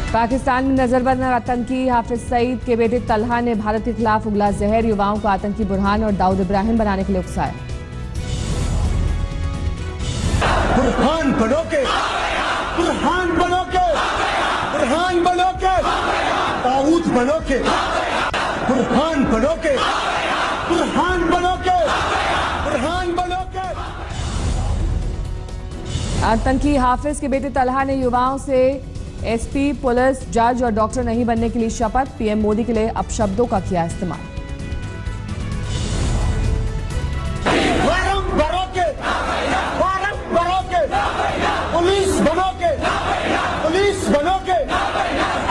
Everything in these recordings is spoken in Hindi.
पाकिस्तान में नजरबंद आतंकी हाफिज सईद के बेटे तलहा ने भारत के खिलाफ उगला जहर, युवाओं को आतंकी बुरहान और दाऊद इब्राहिम बनाने के लिए उकसाया। बुरहान बनोगे, बुरहान बनोगे, बुरहान बनोगे, दाऊद बनोगे, बुरहान बनोगे, बुरहान बनोगे, बुरहान बनोगे। आतंकी हाफिज के बेटे तलहा ने युवाओं से एसपी, पुलिस, जज और डॉक्टर नहीं बनने के लिए शपथ। पीएम मोदी के लिए अपशब्दों का किया इस्तेमाल। पुलिस बनोगे, पुलिस बनोगे,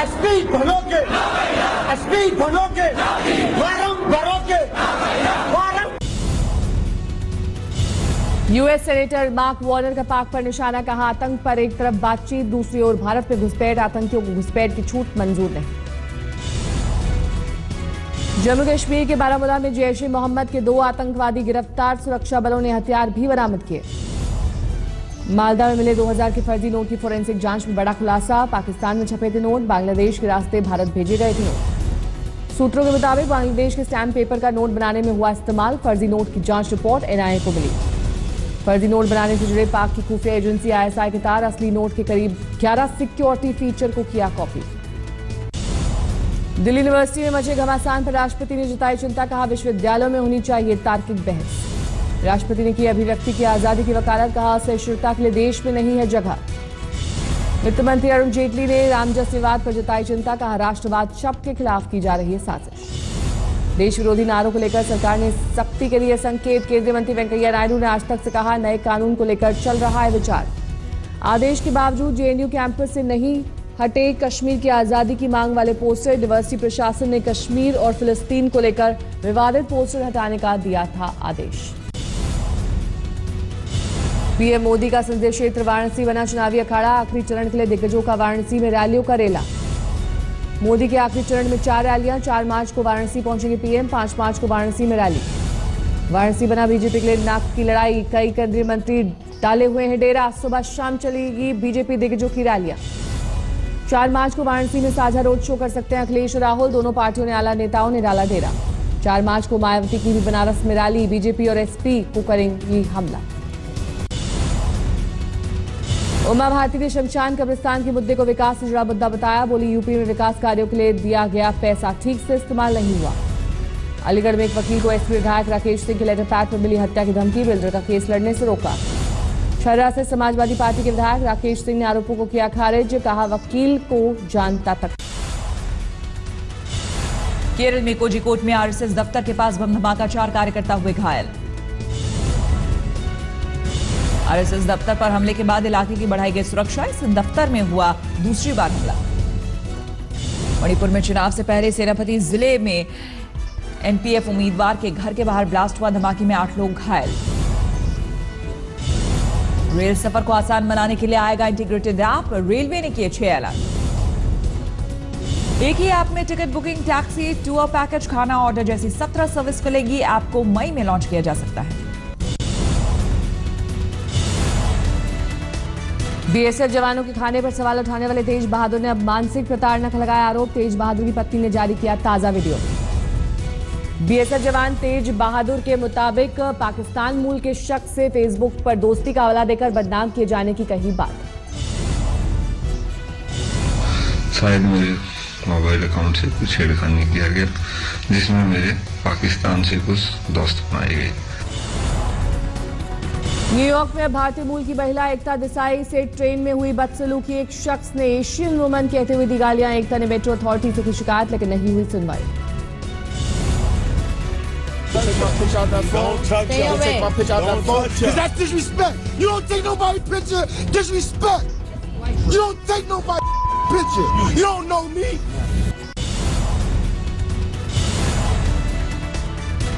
एसपी बनोगे, एसपी बनोगे, बनोगे। यूएस सेनेटर मार्क वार्नर का पाक पर निशाना, कहा आतंक पर एक तरफ बातचीत, दूसरी ओर भारत में घुसपैठ, आतंकियों को घुसपैठ की छूट मंजूर नहीं। जम्मू कश्मीर के बारामूला में जैश ए मोहम्मद के 2 आतंकवादी गिरफ्तार, सुरक्षा बलों ने हथियार भी बरामद किए। मालदा में मिले 2000 के फर्जी नोट की फोरेंसिक जांच में बड़ा खुलासा, पाकिस्तान में छपे थे नोट, बांग्लादेश के रास्ते भारत भेजे गए थे नोट। सूत्रों के मुताबिक बांग्लादेश के स्टैम्प पेपर का नोट बनाने में हुआ इस्तेमाल, फर्जी नोट की जांच रिपोर्ट एनआईए को मिली। फर्जी नोट बनाने से जुड़े पाक की खुफिया एजेंसी आईएसआई के तार, असली नोट के करीब 11 सिक्योरिटी फीचर को किया कॉपी। दिल्ली यूनिवर्सिटी में मचे घमासान पर राष्ट्रपति ने जताई चिंता, कहा विश्वविद्यालयों में होनी चाहिए तार्किक बहस। राष्ट्रपति ने की अभिव्यक्ति की आजादी की वकालत, कहा असहिष्णुता के लिए देश में नहीं है जगह। वित्त मंत्री अरुण जेटली ने रामजस विवाद पर जताई चिंता, कहा राष्ट्रवाद शब्द के खिलाफ की जा रही है साजिश। देश विरोधी नारों को लेकर सरकार ने सख्ती के लिए संकेत, केंद्रीय मंत्री वेंकैया नायडू ने आज तक से कहा नए कानून को लेकर चल रहा है विचार। आदेश के बावजूद जेएनयू कैंपस से नहीं हटे कश्मीर की आजादी की मांग वाले पोस्टर, यूनिवर्सिटी प्रशासन ने कश्मीर और फिलिस्तीन को लेकर विवादित पोस्टर हटाने का दिया था आदेश। पीएम मोदी का संसदीय क्षेत्र वाराणसी बना चुनावी अखाड़ा, आखिरी चरण के लिए दिग्गजों का वाराणसी में रैलियों का रेला। मोदी के आखिरी चरण में 4 रैलियां, 4 मार्च को वाराणसी पहुंचेंगे पीएम, 5 मार्च को वाराणसी में रैली। वाराणसी बना बीजेपी के लिए नाक की लड़ाई, कई केंद्रीय मंत्री डाले हुए हैं डेरा, सुबह शाम चलेगी बीजेपी दिग्गजों की रैलियां। 4 मार्च को वाराणसी में साझा रोड शो कर सकते हैं अखिलेश और राहुल, दोनों पार्टियों ने आला नेताओं ने डाला डेरा। 4 मार्च को मायावती की भी बनारस में रैली, बीजेपी और एसपी को करेंगी हमला। उमा भारती ने शमशान कब्रिस्तान के मुद्दे को विकास से जुड़ा मुद्दा बताया, बोली यूपी में विकास कार्यों के लिए दिया गया पैसा ठीक से इस्तेमाल नहीं हुआ। अलीगढ़ में एक वकील को एसपी विधायक राकेश सिंह के लेटर पैड पर मिली हत्या की धमकी, बिल्डर का केस लड़ने से रोका। छर्रा से समाजवादी पार्टी के विधायक राकेश सिंह ने आरोपों को किया खारिज, कहा वकील को जानता तक। केरल में कोझिकोड में आरएसएस दफ्तर के पास बम धमाका, 4 कार्यकर्ता हुए घायल। आरएसएस दफ्तर पर हमले के बाद इलाके की बढ़ाई गई सुरक्षा, इस दफ्तर में हुआ दूसरी बार हमला। मणिपुर में चुनाव से पहले सेनापति जिले में एनपीएफ उम्मीदवार के घर के बाहर ब्लास्ट हुआ, धमाके में 8 लोग घायल। रेल सफर को आसान बनाने के लिए आएगा इंटीग्रेटेड ऐप, रेलवे ने किए 6 ऐलान। एक ही ऐप में ticket booking, taxi, tour package, खाना ऑर्डर जैसी 17 सर्विस मिलेगी। ऐप को मई में लॉन्च किया जा सकता है। बीएसएफ जवानों के खाने पर सवाल उठाने वाले तेज बहादुर ने अब मानसिक प्रताड़ना का लगाया आरोप, तेज बहादुर की पत्नी ने जारी किया ताजा वीडियो। बीएसएफ जवान तेज बहादुर के मुताबिक पाकिस्तान मूल के शख्स से फेसबुक पर दोस्ती का हवाला देकर बदनाम किए जाने की कही बात। शायद मेरे मोबाइल अकाउंट से कुछ छेड़खानी किया गया, जिसमें मेरे पाकिस्तान से कुछ दोस्त बनाए गए। न्यूयॉर्क में भारतीय मूल की महिला एकता देसाई से ट्रेन में हुई बदसलूकी, एक शख्स ने एशियन वुमन कहते हुए दी गालियां। एकता ने मेट्रो अथॉरिटी से की शिकायत, लेकिन नहीं हुई सुनवाई।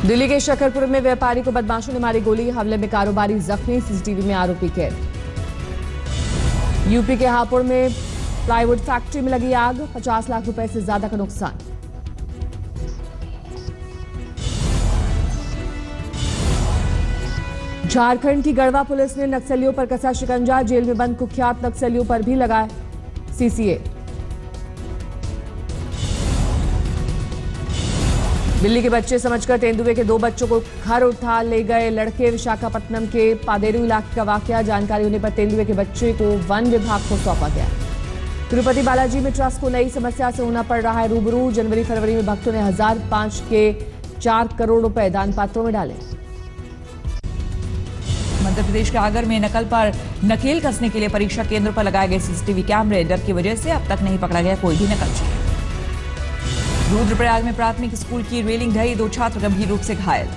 दिल्ली के शकरपुर में व्यापारी को बदमाशों ने मारी गोली, हमले में कारोबारी जख्मी, सीसीटीवी में आरोपी कैद। यूपी के हापुड़ में प्लाईवुड फैक्ट्री में लगी आग, 50 लाख रुपए से ज्यादा का नुकसान। झारखंड की गढ़वा पुलिस ने नक्सलियों पर कसा शिकंजा, जेल में बंद कुख्यात नक्सलियों पर भी लगाए सीसीए। दिल्ली के बच्चे समझकर तेंदुए के 2 बच्चों को घर उठा ले गए लड़के। विशाखापट्टनम के पादेरू इलाके का वाकया। जानकारी होने पर तेंदुए के बच्चे को वन विभाग को सौंपा गया। तिरुपति बालाजी में ट्रस्ट को नई समस्या से होना पड़ रहा है रूबरू। जनवरी फरवरी में भक्तों ने 1005 के 4 करोड़ रुपए दान पात्रों में डाले। मध्य प्रदेश के आगर में नकल पर नकेल कसने के लिए परीक्षा केंद्र पर लगाए गए सीसीटीवी कैमरे। डर की वजह से अब तक नहीं पकड़ा गया कोई भी नकलची। रुद्रप्रयाग में प्राथमिक स्कूल की रेलिंग ढही, 2 छात्र गंभीर रूप से घायल।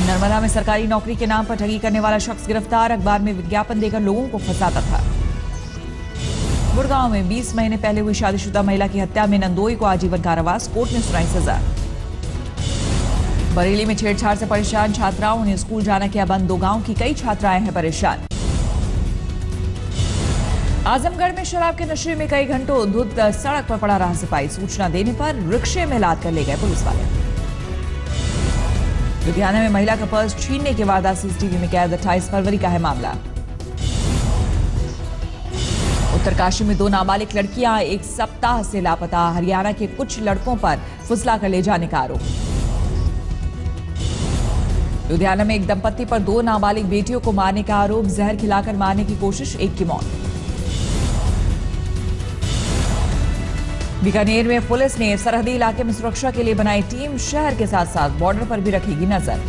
नर्मदा में सरकारी नौकरी के नाम पर ठगी करने वाला शख्स गिरफ्तार। अखबार में विज्ञापन देकर लोगों को फंसाता था। गुड़गांव में 20 महीने पहले हुई शादीशुदा महिला की हत्या में नंदोई को आजीवन कारावास, कोर्ट ने सुनाई सजा। बरेली में छेड़छाड़ से परेशान छात्राओं ने स्कूल जाना किया बंद। 2 गांव की कई छात्राएं हैं परेशान। आजमगढ़ में शराब के नशे में कई घंटों धुत सड़क पर पड़ा रहा सिपाही। सूचना देने पर रिक्शे में लाद कर ले गए पुलिस वाले। लुधियाना में महिला का पर्स छीनने के वारदात सीसीटीवी में कैद। 28 फरवरी का है मामला। उत्तरकाशी में 2 नाबालिग लड़कियां 1 सप्ताह से लापता। हरियाणा के कुछ लड़कों पर फुसला कर ले जाने का आरोप। लुधियाना में एक दंपत्ति पर 2 नाबालिग बेटियों को मारने का आरोप। जहर खिलाकर मारने की कोशिश, एक की मौत। बीकानेर में पुलिस ने सरहदी इलाके में सुरक्षा के लिए बनाई टीम। शहर के साथ साथ बॉर्डर पर भी रखेगी नजर।